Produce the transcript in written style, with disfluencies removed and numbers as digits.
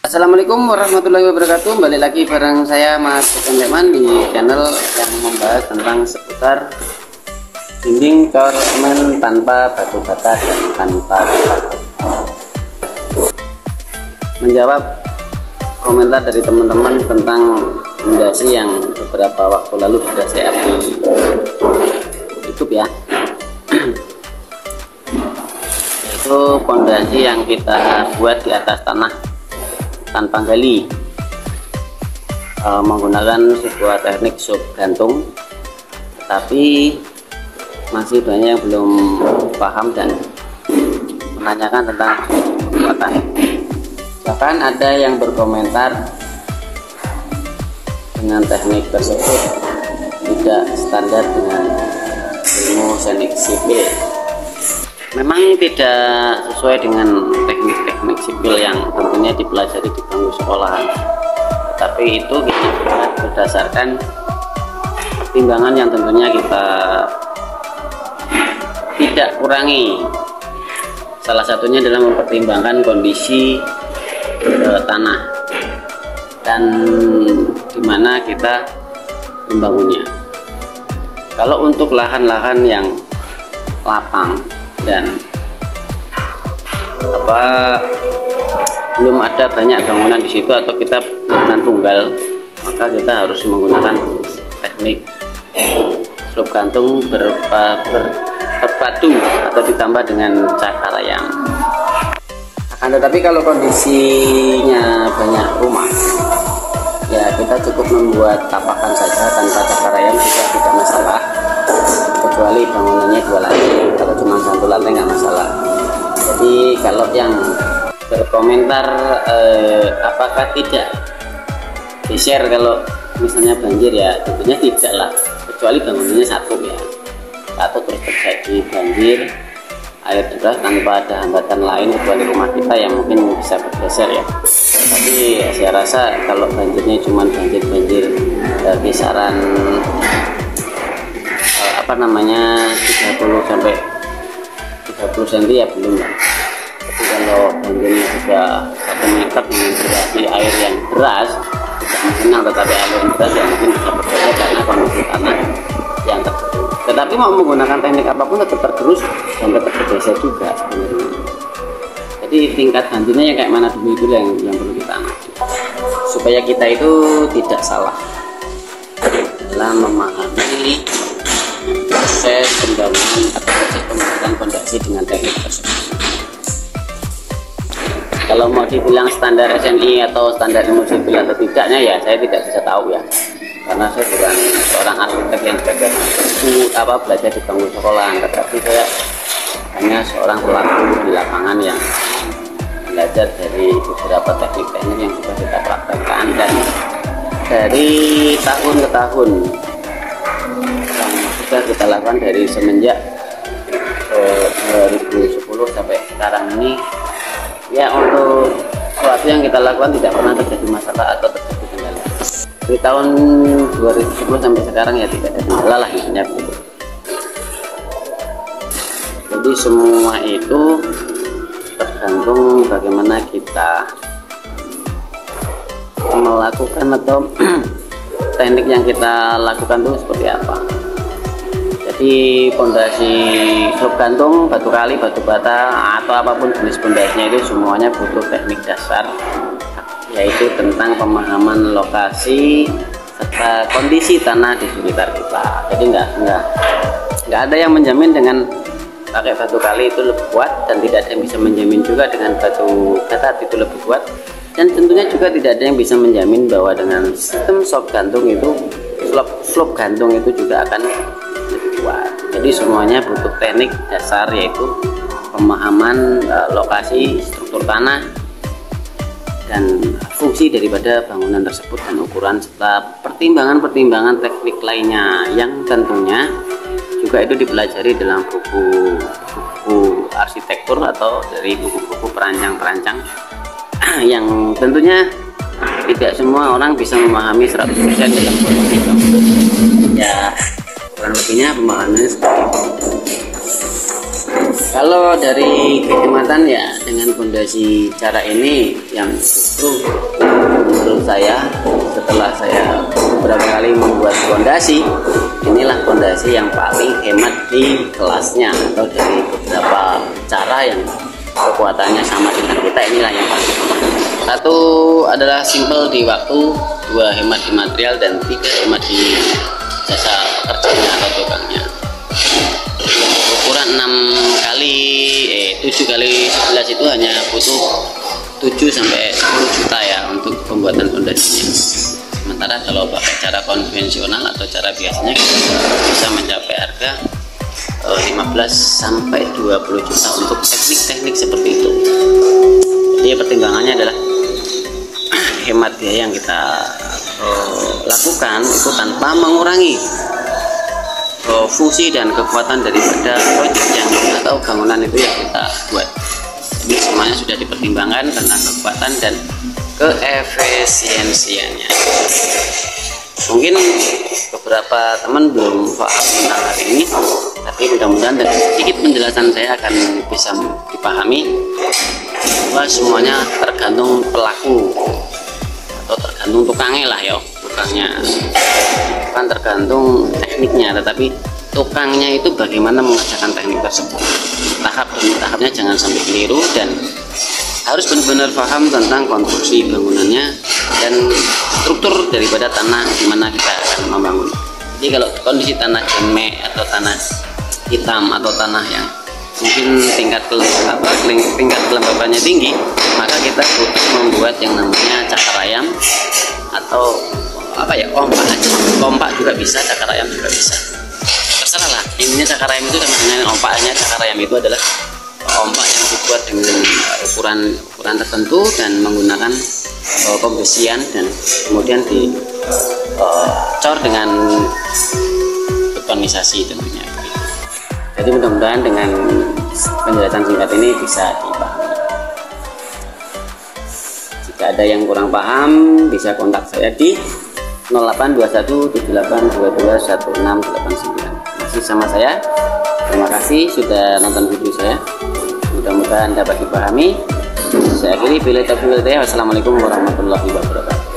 Assalamualaikum warahmatullahi wabarakatuh. Balik lagi bareng saya Mas teman-teman di channel yang membahas tentang seputar dinding cor semen tanpa batu bata dan tanpa batu. Menjawab komentar dari teman-teman tentang fondasi yang beberapa waktu lalu sudah saya upload di YouTube ya. Itu fondasi yang kita buat di atas tanah tanpa gali, menggunakan sebuah teknik sub gantung, tetapi masih banyak yang belum paham dan menanyakan tentang kekuatan. Bahkan ada yang berkomentar dengan teknik tersebut tidak standar dengan ilmu teknik sipil. Memang tidak sesuai dengan teknik-teknik sipil yang tentunya dipelajari di bangku sekolahan, tapi itu kita buat berdasarkan pertimbangan yang tentunya kita tidak kurangi. Salah satunya adalah mempertimbangkan kondisi tanah dan dimana kita membangunnya. Kalau untuk lahan-lahan yang lapang dan belum ada banyak bangunan di situ atau kita bangunan tunggal, maka kita harus menggunakan teknik slop gantung berbatu atau ditambah dengan cakar ayam. Akan tetapi kalau kondisinya banyak rumah, ya kita cukup membuat tapakan saja tanpa cakar ayam juga tidak masalah, kecuali bangunannya 2 lantai. Kalau cuma 1 lantai nggak masalah. Jadi kalau yang berkomentar apakah tidak di-share kalau misalnya banjir, ya tentunya tidak lah, kecuali bangunannya satu terus terjadi banjir, air deras tanpa ada hambatan lain kecuali rumah kita yang mungkin bisa bergeser ya. Tapi saya rasa kalau banjirnya cuma banjir kisaran 30 sampai 30 cm ya belum lah. Tapi kalau banjirnya sudah 1 meter dengan durasi air yang deras, tidak mengenang tetapi air yang deras ya mungkin bisa berbeda karena kondisi tanah yang tergerus. Tetapi mau menggunakan teknik apapun tetap tergerus dan tetap bergeser juga sebenarnya. Jadi tingkat banjirnya yang kayak mana dulu itu yang perlu kita amati supaya kita itu tidak salah dalam memahami proses pembangunan atau proses pembuatan fondasi dengan teknik tersebut. Kalau mau dibilang standar SNI atau standar ilmu sipil atau tidaknya, ya saya tidak bisa tahu ya, karena saya bukan seorang arsitek yang belajar di bangku sekolahan, tetapi saya hanya seorang pelaku di lapangan yang belajar dari beberapa teknik-teknik yang sudah kita praktekkan dan dari tahun ke tahun sudah kita lakukan dari semenjak 2010 sampai sekarang ini. Ya, untuk sesuatu yang kita lakukan tidak pernah terjadi masalah atau terjadi kendala. Dari tahun 2010 sampai sekarang ya tidak ada kendala lah intinya begitu. Jadi semua itu tergantung bagaimana kita melakukan atau teknik yang kita lakukan itu seperti apa. Di fondasi slop gantung, batu kali, batu bata atau apapun jenis fondasinya itu semuanya butuh teknik dasar, yaitu tentang pemahaman lokasi serta kondisi tanah di sekitar kita. Jadi nggak ada yang menjamin dengan pakai batu kali itu lebih kuat, dan tidak ada yang bisa menjamin juga dengan batu bata itu lebih kuat, dan tentunya juga tidak ada yang bisa menjamin bahwa dengan sistem slop gantung itu slop gantung itu juga akan kuat. Jadi semuanya butuh teknik dasar, yaitu pemahaman lokasi, struktur tanah, dan fungsi daripada bangunan tersebut dan ukuran serta pertimbangan-pertimbangan teknik lainnya yang tentunya juga itu dipelajari dalam buku arsitektur atau dari buku-buku perancang-perancang yang tentunya tidak semua orang bisa memahami 100% dalam kondisi bangunan. Ya, kurang lebihnya pemahamannya seperti itu. Kalau dari kenikmatan ya dengan fondasi cara ini yang justru menurut saya setelah saya beberapa kali membuat fondasi, inilah fondasi yang paling hemat di kelasnya, atau dari beberapa cara yang kekuatannya sama dengan kita, inilah yang paling hemat. Satu adalah simple di waktu, dua hemat di material, dan tiga hemat di jasa pekerjanya atau tukangnya. Ukuran 7 kali 11 itu hanya butuh 7 sampai 10 juta ya untuk pembuatan fondasinya. Sementara kalau pakai cara konvensional atau cara biasanya kita bisa mencapai harga 15 sampai 20 juta untuk teknik-teknik seperti itu. Jadi pertimbangannya adalah hemat biaya yang kita lakukan itu tanpa mengurangi fungsi dan kekuatan daripada proyek yang atau bangunan itu yang kita buat. Jadi semuanya sudah dipertimbangkan tentang kekuatan dan keefisiensiannya. Mungkin beberapa teman belum paham tentang hal ini, tapi mudah-mudahan dengan sedikit penjelasan saya akan bisa dipahami bahwa semuanya tergantung pelaku atau tergantung tukangnya lah ya. Tukangnya bukan tergantung tekniknya, tetapi tukangnya itu bagaimana mengerjakan teknik tersebut. Tahap demi tahapnya jangan sampai keliru, dan harus benar-benar paham tentang konstruksi bangunannya dan struktur daripada tanah di mana kita akan membangun. Jadi kalau kondisi tanah jemek atau tanah hitam atau tanah yang mungkin tingkat kelembabannya tinggi, maka kita butuh membuat yang namanya cakar ayam atau kompak aja. Kompak juga bisa, cakar ayam juga bisa, terserah lah. Intinya cakar ayam itu sama dengan ompaknya. Cakar ayam itu adalah ompak yang dibuat dengan ukuran tertentu dan menggunakan pembesian, dan kemudian dicor dengan betonisasi tentunya. Jadi mudah-mudahan dengan penjelasan singkat ini bisa dipahami. Jika ada yang kurang paham, bisa kontak saya di 082178221689. Masih sama saya. Terima kasih sudah nonton video saya. Mudah-mudahan dapat dipahami. Saya akhiri. Wassalamualaikum warahmatullahi wabarakatuh.